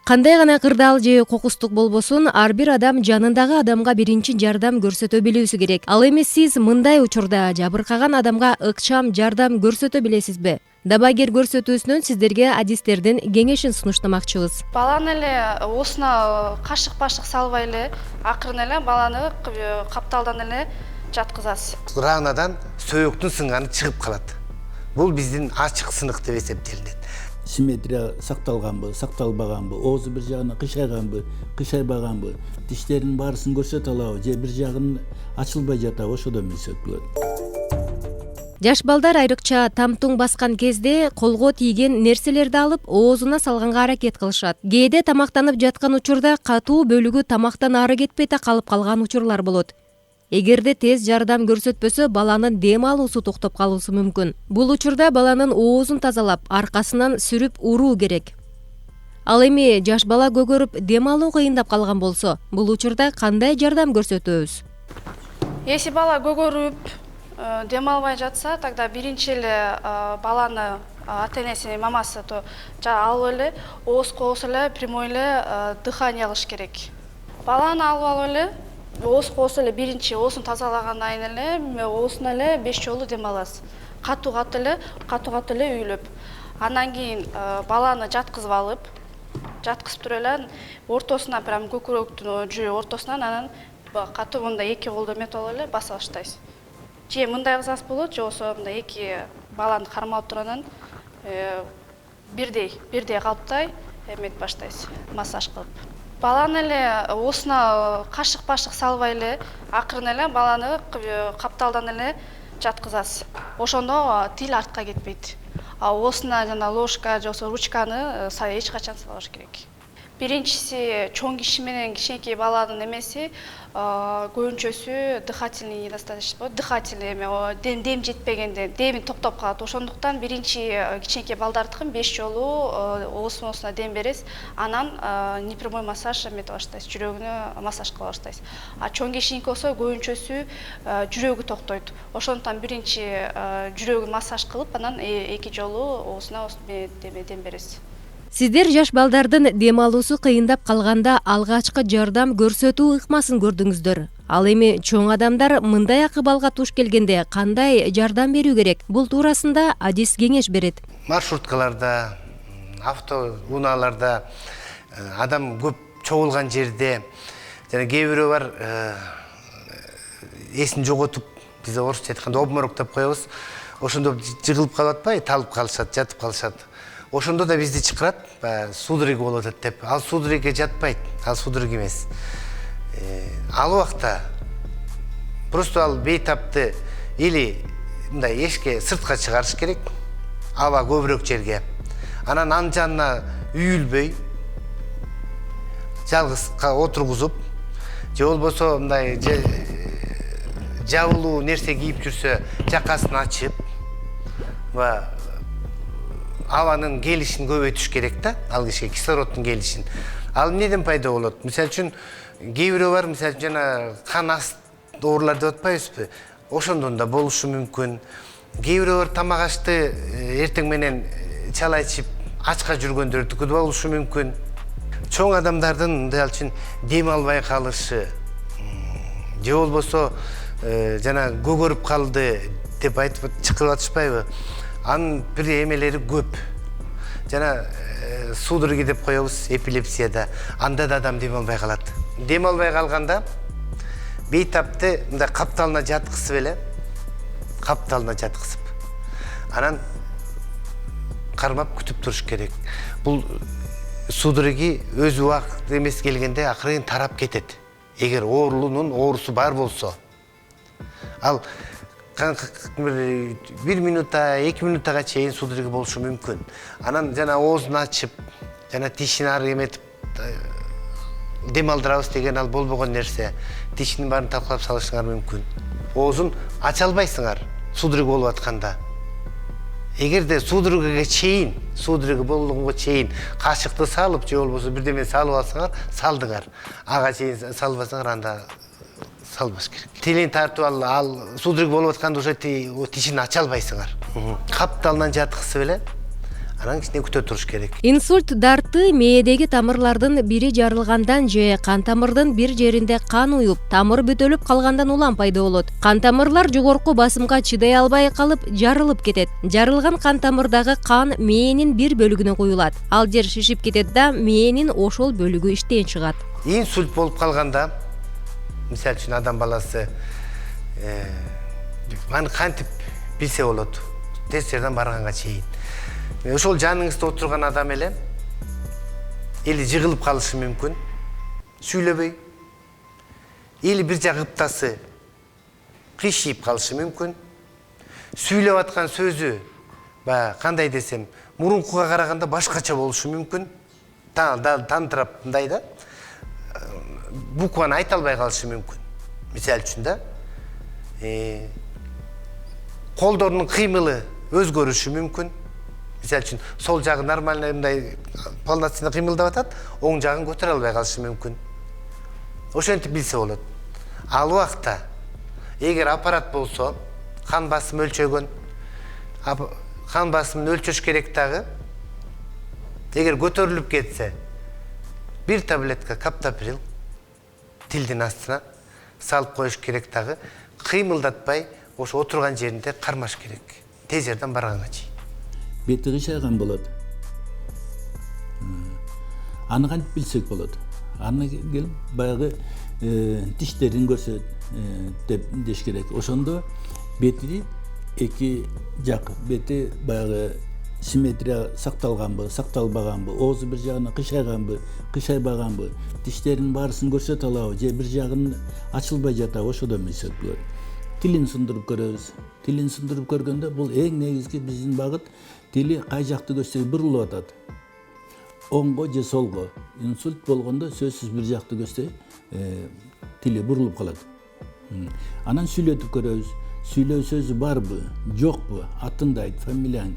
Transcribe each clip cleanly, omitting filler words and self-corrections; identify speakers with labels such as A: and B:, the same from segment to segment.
A: Кандай гана кырдаал же кокустук болбосун, ар бир адам жанындагы адамга биринчи жардам көрсөтө билүүсү керек. Ал эми сиз мындай учурда жабыркаган адамга ыкчам жардам көрсөтө билесизби? Дабагер көрсөтүүсүнөн сиздерге адистердин кеңешин сунуштамакчыбыз.
B: Баланы эле оосуна кашык салбай эле акырын эле баланы капталдан эле жаткызасыз.
C: Раанадан сөөктүн сынганы чыгып калат. Бул биздин ачык сынык деп эсептелинет.
D: Симметрия сакталганбы, сакталбаганбы, оозу бир жагына кыйшайганбы, кыйшайбаганбы, тиштеринин баарысын көрсөтө алабы, же бир жагын ачылбай жатабы, ошодон билсек болот.
A: Жаш балдар айрыкча тамтуң баскан кезде колго тийген нерселерди алып оозуна салганга аракет кылышат. Кээде тамактанып жаткан учурда катуу бөлүгү тамактан ары кетпей такалып калган учурлар болот. Эгерде тез жардам көрсөтпөсө, баланын дем алуусу токтоп калуусу мүмкүн. Бул учурда баланын оозун тазалап, аркасынан сүрүп уруу керек. Ал эми жаш бала көгөрүп, дем алуу кыйындап калган болсо, бул учурда кандай жардам көрсөтөбүз?
B: Если бала көгөрүп, дем албай жатса, тогда биринчи эле баланы ата-энеси, мамасы алып эле ооз эле прямой эле дыхание кылыш керек. Баланы алып эле ооз эле биринчи оозун тазалагандан кийин эле оозуна эле 5 жолу дем аласыз. Катуу эле үйлөп. Андан кийин баланы жаткызып туруп эле ортосуна, прям көкүрөктүн жөө ортосунан анан катуу мындай 2 колдо эметип алып эле баса баштайсыз. Же мындай кылсаңыз болот, же болбосо мындай 2 баланы кармалып тургандан бирдей калптай эметип баштайсыз, массаж кылып. Баланы эле оосуна кашык салбай эле акырын эле баланы капталдан эле жаткызасыз. Ошондо тил артка кетпейт. Оосуна жана ложка же болбосо ручканы эч качан салбаш керек. Биринчиси чоң киши менен кичинекей баланын эмеси көбүнчөсү дыхательный недостаточность болот. Дыхательный дем жетпегенде деми токтоп калат. Ошондуктан биринчи кичинекей балдардыкын 5 жолу оосуна дем бересиз, анан непрямой массаж эметип баштайсыз, жүрөгүнө массаж кыла баштайсыз. Чоң кишиники болсо көбүнчөсү жүрөгү токтойт. Ошондуктан биринчи жүрөгүн массаж кылып, анан 2 жолу оосуна дем бересиз.
A: Сиздер жаш балдардын дем алуусу кыйындап калганда алгачкы жардам көрсөтүү ыкмасын көрдүңүздөр. Ал эми чоң адамдар мындай акыбалга туш келгенде кандай жардам берүү керек? Бул туурасында адис кеңеш берет.
C: Маршруткаларда, автоунааларда, адам көп чогулган жерде, жана кээ бирөө бар эсин жоготуп, биз орусча айтканда обморок деп коебуз. Ошондо жыгылып калып атпайбы, талып калышат, жатып калышат. Ошондо да бизди чакырат, судорога болуп атат деп. Ал судорога жатпайт, ал судорог эмес. Ал убакта просто ал бейтапты или мындай эшикке сыртка чыгарыш керек, аба көбүрөөк жерге. Анан анын жанына үйүлбөй, жалгызга отургузуп, же болбосо мындай жабылуу нерсе кийип жүрсө, жакасын ачып, абанын келишин көбөйтүш керек да, ал кишиге кислороддун келишин. Ал эмнеден пайда болот? Мисалы үчүн кээ бирөө бар, мисалы үчүн жана кан аст оорулар деп атпайбызбы? Ошондон да болушу мүмкүн. Кээ бирөө бар, тамак ашты эртең менен чала ичип ачка жүргөндөрдүкү да болушу мүмкүн. Чоң адамдардын мисалы үчүн дем албай калышы, же болбосо жана көгөрүп калды деп айтып чакырып атышпайбы? Анын бир эмелери көп. Жана судороги деп коебуз эпилепсияда. Анда да адам дем албай калат. Дем албай калганда бейтапты мындай капталына жаткызып анан кармап күтүп туруш керек. Бул судороги өз убакыт эмес келгенде акырын тарап кетет. Эгер оорусу бар болсо. Ал 1 минута, 2 минутага чейин судорога болушу мүмкүн. Анан жана оозун ачып, жана тишин ары эметип дем алдырабыз деген ал болбогон нерсе. Тишинин баарын талкалап салышыңар мүмкүн. Оозун ача албайсыңар судорога болуп атканда. Эгерде судорога болгонго чейин кашыкты салып, же болбосо бирдеме салып алсаңар, салдыңар. Ага чейин салбасаңар, анда салбаш керек. Тилин тартып ал судорог болуп атканда уже тишин ача албайсыңар. Капталынан жаткызып эле, анан кичине күтө туруш керек.
A: Инсульт дарты мээдеги тамырлардын бири жарылгандан же кан тамырдын бир жеринде кан уюп, тамыр бүтөлүп калгандан улам пайда болот. Кан тамырлар жогорку басымга чыдай албай калып, жарылып кетет. Жарылган кан тамырдагы кан мээнин бир бөлүгүнө куюлат. Ал жер шишип кетет да, мээнин ошол бөлүгү иштен чыгат.
C: Инсульт болуп калганда, мисалы үчүн адам баласы аны кантип билсе болот? Тез жерден барганга чейин. Ошол жаныңызда отурган адам эле или жыгылып калышы мүмкүн, сүйлөбөй, или бир жак ыптасы кыйшыйып калышы мүмкүн, сүйлөп аткан сөзү, кандай десем, мурункуга караганда башкача болушу мүмкүн, тантырап мындай да, букваны айта албай калышы мүмкүн. Мисалы үчүн да, колдордун кыймылы өзгөрүшү мүмкүн. Мисалы үчүн сол жагы нормально мындай полноценно кыймылдап атат, оң жагын көтөрө албай калышы мүмкүн. Ошентип билсе болот. Ал убакта эгер аппарат болсо, кан басым өлчөгөн, кан басымын өлчөш керек дагы, эгер көтөрүлүп кетсе, бир таблетка каптоприл тилдин астына салып коюш керек дагы, кыймылдатпай, ошо отурган жеринде кармаш керек. Тез жерден барганга чейин.
D: Бети кыйшайган болот. Аны кантип билсек болот? Аны келип баягы тиштерин көрсөт деп деш керек. Ошондо бети эки жак, бети баягы симметрия сакталганбы, сакталбаганбы, оозу бир жагына кыйшайганбы, кыйшайбаганбы, тиштерин баарысын көрсөтө алабы, же бир жагын ачылбай жатабы, ошодон билсек болот. Тилин сындырып көрөбүз. Тилин сындырып көргөндө бул эң негизги биздин багыт, тили кай жакты көрсө бурулуп атат. Оңго же солго. Инсульт болгондо сөзсүз бир жакты көрсө тили бурулуп калат. Анан сүйлөтүп көрөбүз. Сүйлөө сөзү барбы, жокпу, атыңды айт, фамилияң,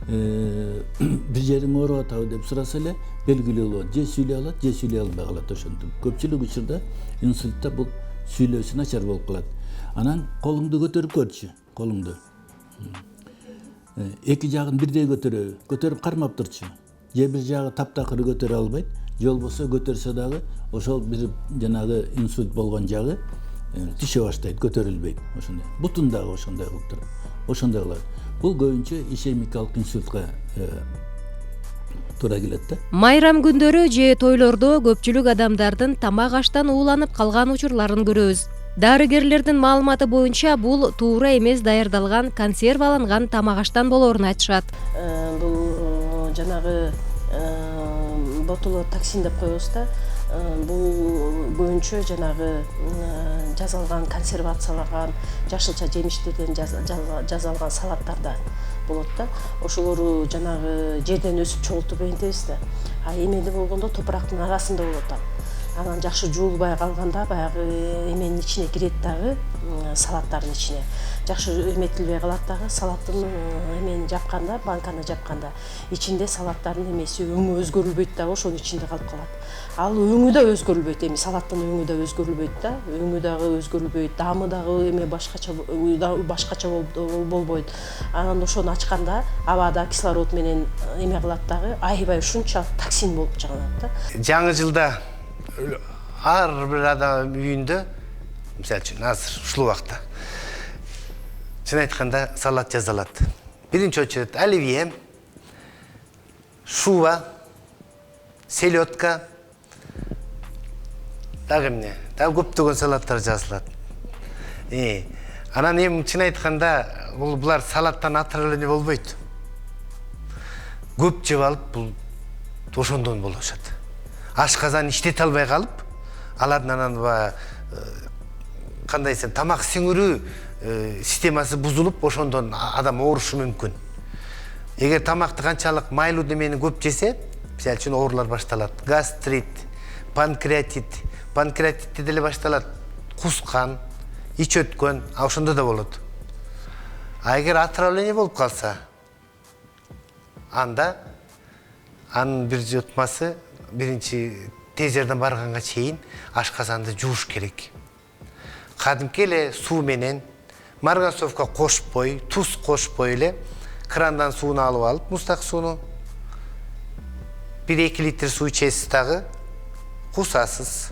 D: бир жериң ооруп атабы деп сураса эле белгилүү болот. Же сүйлөй алат, же сүйлөй албай калат ошентип. Көпчүлүк учурда инсультта бул сүйлөөсү начар болуп калат. Анан колуңду көтөрүп көрчү, колуңду. Эки жагын бирдей көтөрүп кармап турчу. Же бир жагы таптакыр көтөрө албайт, же болбосо көтөрсө дагы ошол бир жанагы инсульт болгон жагы түшө баштайт, көтөрүлбөйт. Ошондой. Бутун дагы ошондой кылып турат. Ошондой кылат. Бул көбүнчө ишемикалык инсультка туура келет да.
A: Майрам күндөрү же тойлордо көпчүлүк адамдардын тамак аштан ууланып калган учурларын көрөбүз. Дарыгерлердин маалыматы боюнча бул туура эмес даярдалган консерваланган тамак аштан болоорун айтышат.
E: Бул жанагы ботулотоксин деп коебуз да. Бул көбүнчө жанагы жазалган, консервацияланган жашылча жемиштерден жасалган салаттарда болот да. Ошолору жанагы жерден өсүп чогултуп энтебиз да. Эмеде болгондо топурактын арасында болот. Анан жакшы жуулбай калганда баягы эменин ичине кирет дагы, салаттардын ичине. Жакшы эметилбей калат дагы, салаттын эмени жапканда, банканы жапканда, ичинде салаттардын эмеси өңү өзгөрүлбөйт дагы, ошонун ичинде калып калат. Ал өңү да өзгөрүлбөйт, эми салаттын өңү да өзгөрүлбөйт да, өңү дагы өзгөрүлбөйт, даамы дагы эме башкача болбойт. Анан ошону ачканда абада кислород менен эме кылат дагы, айбай ушунча токсин болуп чыгат да.
C: Жаңы жылда ар бир адам үйүндө, мисалы үчүн азыр ушул убакта, чын айтканда салат жасалат. Биринчи очередь оливье, шуба, селедка, дагы эмне, дагы көптөгөн салаттар жасалат. Анан эми чын айтканда булар салаттан отравление болбойт. Көп жеп алып бул ошондон болушат. Ашказан иштете албай калып, алардын анан кандай десем, тамак сиңирүү системасы бузулуп, ошондон адам оорушу мүмкүн. Эгер тамакты канчалык майлуу немени көп жесе, мисалы үчүн оорулар башталат. Гастрит, панкреатит, панкреатитте деле башталат. Кускан, ич өткөн, ошондо да болот. А эгер отравление болуп калса, анда анын бир жотмасы биринчи тез жерден барганга чейин ашказанды жууш керек. Кадимки эле суу менен марганцовка кошпой, туз кошпой эле крандан сууну алып алып, муздак сууну 1-2 литр суу ичесиз дагы кусасыз.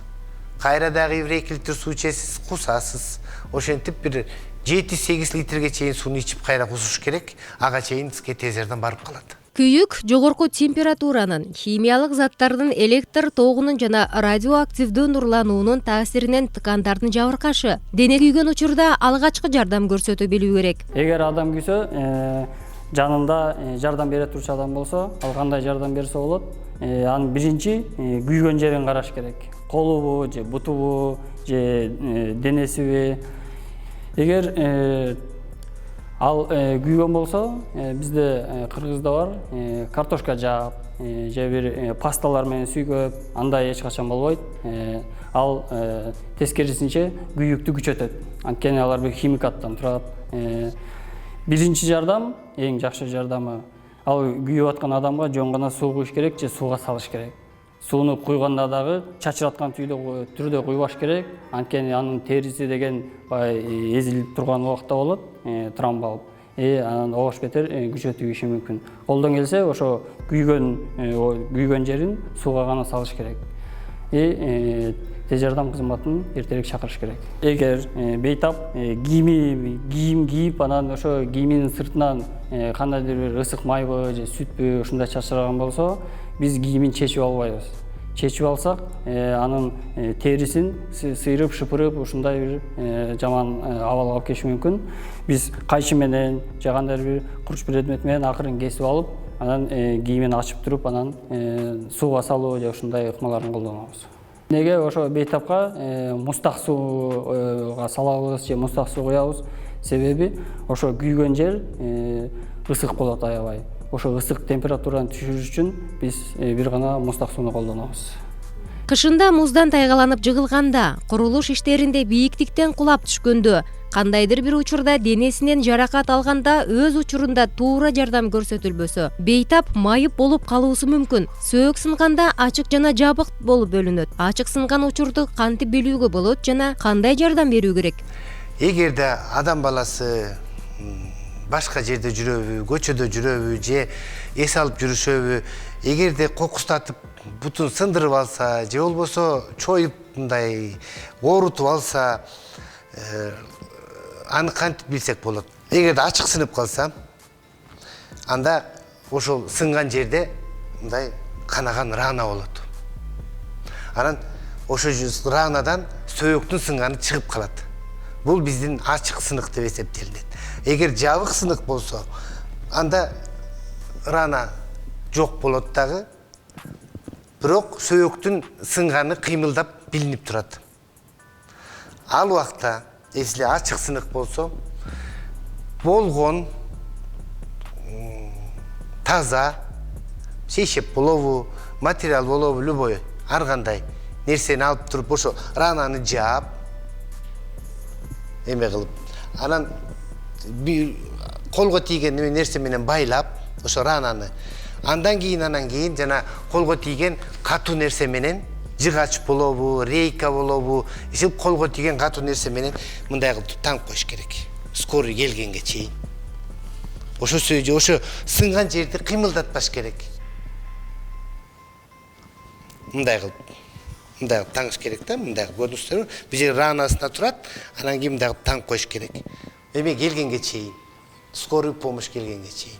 C: Кайра дагы 1-2 литр суу ичесиз, кусасыз. Ошентип бир 7-8 литрге чейин сууну ичип кайра кусуш керек. Ага чейин сизге тез жардам барып калат.
A: Күйүк жогорку температуранын, химиялык заттардын электр тогунун жана радиоактивдүү нурлануунун таасиринен ткандардын жабыркашы. Дене күйгөн учурда алгачкы жардам көрсөтө билүү керек.
F: Эгер адам күйсө, жанында жардам бере турчу адам болсо, ал кандай жардам берсе болот? Анын биринчи күйгөн жерин караш керек. Колубу же бутубу же денесиби. Эгер ал күйгөн болсо, бизде Кыргызда бар картошка жаап же бир пасталар менен сүйгөп, андай эч качан болбойт. Ал тескерисинче күйүктү күчөтөт. Анткени алар бир химикаттан турат. Биринчи жардам, эң жакшы жардамы, ал күйүп аткан адамга жөн гана суу куюш керек же сууга салыш керек. Сууну куйганда дагы чачыраткан түрдө куйбаш керек. Анткени анын териси деген эзилип турган убакта болот, тромб алып. Анан огош бетер күчө тийиши мүмкүн. Колдон келсе, ошо күйгөн жерин сууга гана салыш керек. Тез жардам кызматын эртерээк чакырыш керек. Эгер бейтап кийим кийип, анан ошо кийиминин сыртынан кандайдыр бир ысык майбы же сүтпү ушундай чачыраган болсо, биз кийимин чечип албайбыз. Чечип алсак, анын терисин сыйрып, шыпырып, ушундай бир жаман абал алып келиши мүмкүн. Биз кайчы менен же кандайдыр бир курч предмет менен акырын кесип алып, анан кийимин ачып туруп, анан сууга салуу же ушундай ыкмаларын колдонобуз. Неге ошо бейтапка мустак сууга салабыз же мустак суу куябыз? Себеби ошо күйгөн жер ысык болот аябай. Ошо ысык температураны түшүрүш үчүн биз бир гана мустак сууну колдонобуз.
A: Кышында муздан тайгаланып жыгылганда, курулуш иштеринде бийиктиктен кулап түшкөндө, кандайдыр бир учурда денесинен жаракат алганда өз учурунда туура жардам көрсөтүлбөсө, бейтап майып болуп калуусу мүмкүн. Сөөк сынганда ачык жана жабык болуп бөлүнөт. Ачык сынган учурду кантип билүүгө болот жана кандай жардам берүү керек?
C: Эгерде адам баласы башка жерде жүрөбү, көчөдө жүрөбү же эс алып жүрүшөбү, эгерде кокустатып бутун сындырып алса же болбосо чоюп мындай оорутуп алса, аны кантип билсек болот? Эгерде ачык сынып калса, анда ошол сынган жерде мындай канаган рана болот. Анан ошо ранадан сөөктүн сынганы чыгып калат. Бул биздин ачык сынык деп эсептелинет. Эгер жабык сынык болсо, анда рана жок болот дагы, бирок сөөктүн сынганы кыймылдап билинип турат. Ал убакта, если ачык сынык болсо, болгон таза шейшеп болобу, материал болобу, любой ар кандай нерсени алып туруп, ошо рананы жаап, эме кылып, анан колго тийген нерсе менен байлап, ошо рананы. Андан кийин жана колго тийген катуу нерсе менен, жыгач болобу, рейка болобу, ишип колго тийген катуу нерсе менен мындай кылып таңып коюш керек. Скорый келгенге чейин. Ошо сынган жерди кыймылдатпаш керек. Мындай кылып таңыш керек да, мындай көрүнүштөр. Бул жер ранасында турат, анан кийин мындай кылып таңып коюш керек. Эме келгенге чейин, скорый помощь келгенге чейин.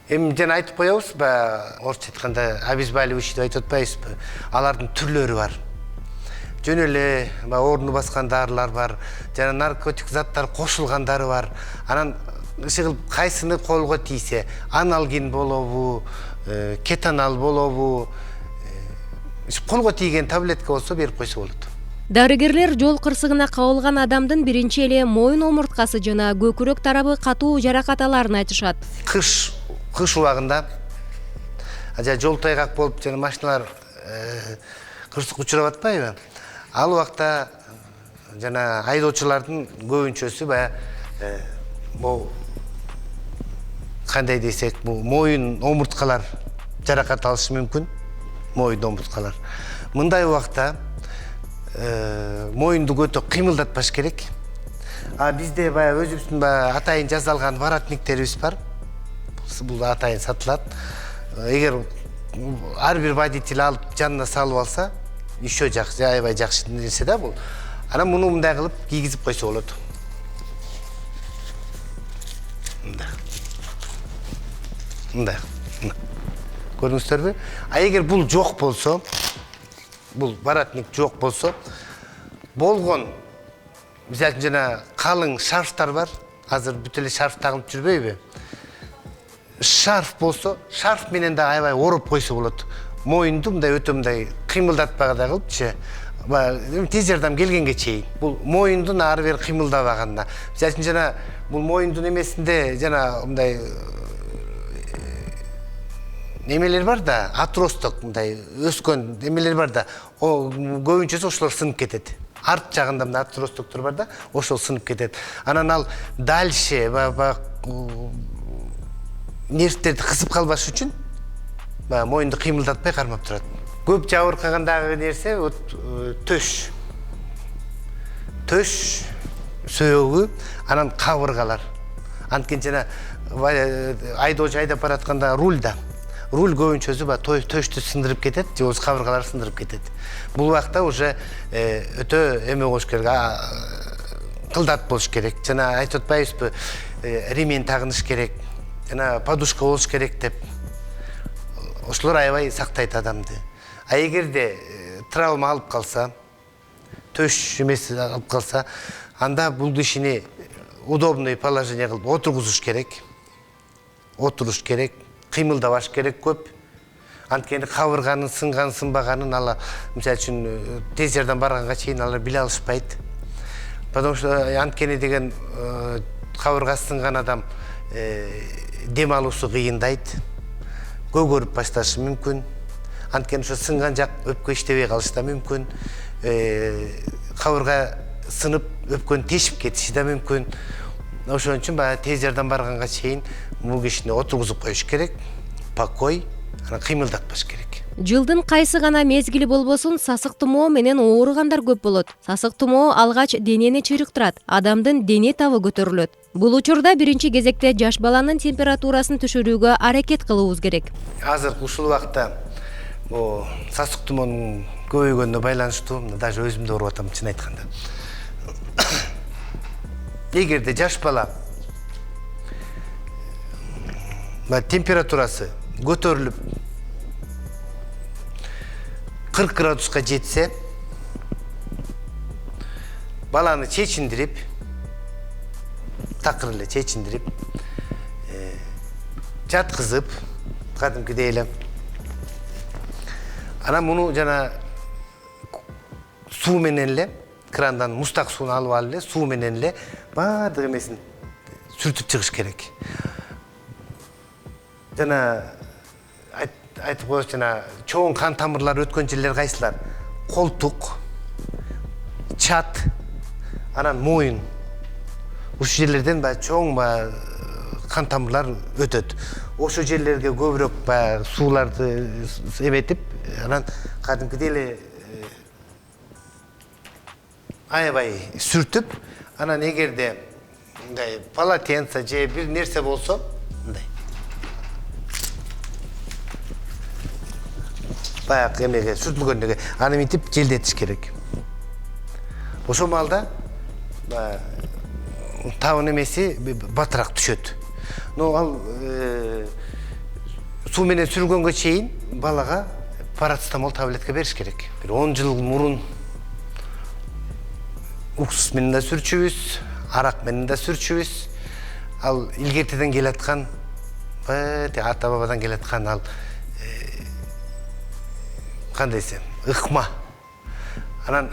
C: Жана айтып коебуз ба, орусча айтканда обезболивающий деп айтып атпайбызбы? Алардын түрлөрү бар. Жөн эле орунду баскан дарылар бар, жана наркотик заттар кошулгандары бар. Анан иши кайсыны колго тийсе, аналгин болобу, кетанал болобу, колго тийген таблетка болсо берип койсо болот.
A: Дарыгерлер жол кырсыгына кабылган адамдын биринчи эле моюн омурткасы жана көкүрөк тарабы катуу жаракат аларын айтышат.
C: Кыш убагында жол тайгак болуп, жана машиналар кырсык учурап атпайбы? Ал убакта жана айдоочулардын көбүнчөсү бул кандай десек, бул моюн омурткалар жаракат алышы мүмкүн. Моюн омурткалар. Мындай убакта моюнду көтө кыймылдатпаш керек. Бизде өзүбүздүн атайын жазалган воротниктерибиз бар. Бул атайын сатылат. Эгер ар бир водитель алып жанына салып алса, еще жакшы, аябай жакшы нерсе да бул. Анан муну мындай кылып кийгизип койсо болот. Мындай. Көрдүңүздөрбү? А эгер бул жок болсо, бул воротник жок болсо, болгон мисалы үчүн жана калың шарфтар бар. Азыр бүт эле шарф тагылып жүрбөйбү? Шарф болсо, шарф менен да аябай ороп койсо болот. Моюнду мындай өтө мындай кыймылдатпагандай кылыпчы. Тез жардам келгенге чейин. Бул моюндун ары бери кыймылдабаганына. Мисалы үчүн жана бул моюндун эмесинде жана мындай немелер бар да, атросток мындай өскөн немелер бар да, көбүнчөсү ошолор сынып кетет. Арт жагында мындай атростоктор бар да, ошол сынып кетет. Анан ал дальше нервтерди кысып калбаш үчүн моюнду кыймылдатпай кармап турат. Көп жабыркагандагы нерсе төш. Төш сөөгү, анан кабыргалар. Анткени жана айдоочу айдап баратканда руль да. Руль көбүнчөсү төштү сындырып кетет, же болбосо кабыргалар сындырып кетет. Бул убакта уже өтө эме болуш керек, кылдат болуш керек. Жана айтып атпайбызбы, ремень тагыныш керек, жана подушка болуш керек деп. Ошолор аябай сактайт адамды. А эгерде травма алып калса, төш эмеси алып калса, анда бул кишини удобный положение кылып отургузуш керек. Отуруш керек, кыймылдабаш керек көп. Анткени кабырганын сынган сынбаганын ала, мисалы үчүн тез жардам барганга чейин алар биле алышпайт. Потому что анткени деген кабыргасы сынган адам дем алуусу кыйындайт. Көгөрүп башташы мүмкүн. Анткени ошо сынган жак өпкө иштебей калышы да мүмкүн. Кабырга сынып өпкөнү тешип кетиши да мүмкүн. Ошон үчүн тез жардам барганга чейин бул кишини отургузуп коюш керек. Покой, анан кыймылдатпаш керек.
A: Жылдын кайсы гана мезгили болбосун сасык тумоо менен ооругандар көп болот. Сасык тумоо алгач денени чырыктырат, адамдын дене табы көтөрүлөт. Бул учурда биринчи кезекте жаш баланын температурасын түшүрүүгө аракет кылуубуз керек.
C: Азыр ушул убакта сасык тумоонун көбөйгөнүнө байланыштуу, даже өзүм да ооруп атам чын айтканда. Эгерде жаш бала температурасы көтөрүлүп 40 градуска жетсе, баланы чечиндирип, такыр эле чечиндирип, жаткызып, кадимкидей эле. Анан муну жана суу менен эле, крандан мустак сууну алып алып эле, суу менен эле баардык эмесин сүртүп чыгыш керек. Жана айтып коебуз, жана чоң кан тамырлары өткөн жерлер кайсылар? Колтук, чат, анан моюн. Ушул жерлерден чоң кан тамырлар өтөт. Ошол жерлерге көбүрөөк сууларды эметип, анан кадимкидей эле аябай сүртүп, анан эгерде мындай полотенце же бир нерсе болсо, мындай баягы эмеге сүртүлгөндөгө аны мынтип желдетиш керек. Ошол маалда табын эмеси батыраак түшөт. Но ал суу менен сүргөнгө чейин балага парацетамол таблетка бериш керек. Бир 10 жыл мурун уксус менен да сүрчүбүз, арак менен да сүрчүбүз. Ал илгертеден келаткан, ата бабадан келаткан ал кандай десем, ыкма. Анан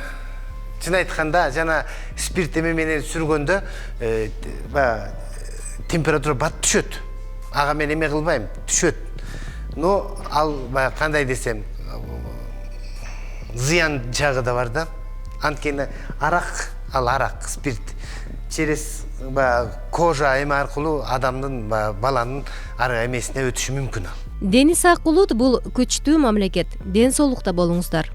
C: чын айтканда жана спирт эме менен сүргөндө температура бат түшөт. Ага мен эме кылбайм, түшөт. Но ал кандай десем, зыян жагы да бар да. Анткени арак, спирт через кожа эме аркылуу адамдын баланын ары эмесине өтүшү мүмкүн ал.
A: Дени сак улут бул күчтүү мамлекет. Ден соолукта болуңуздар.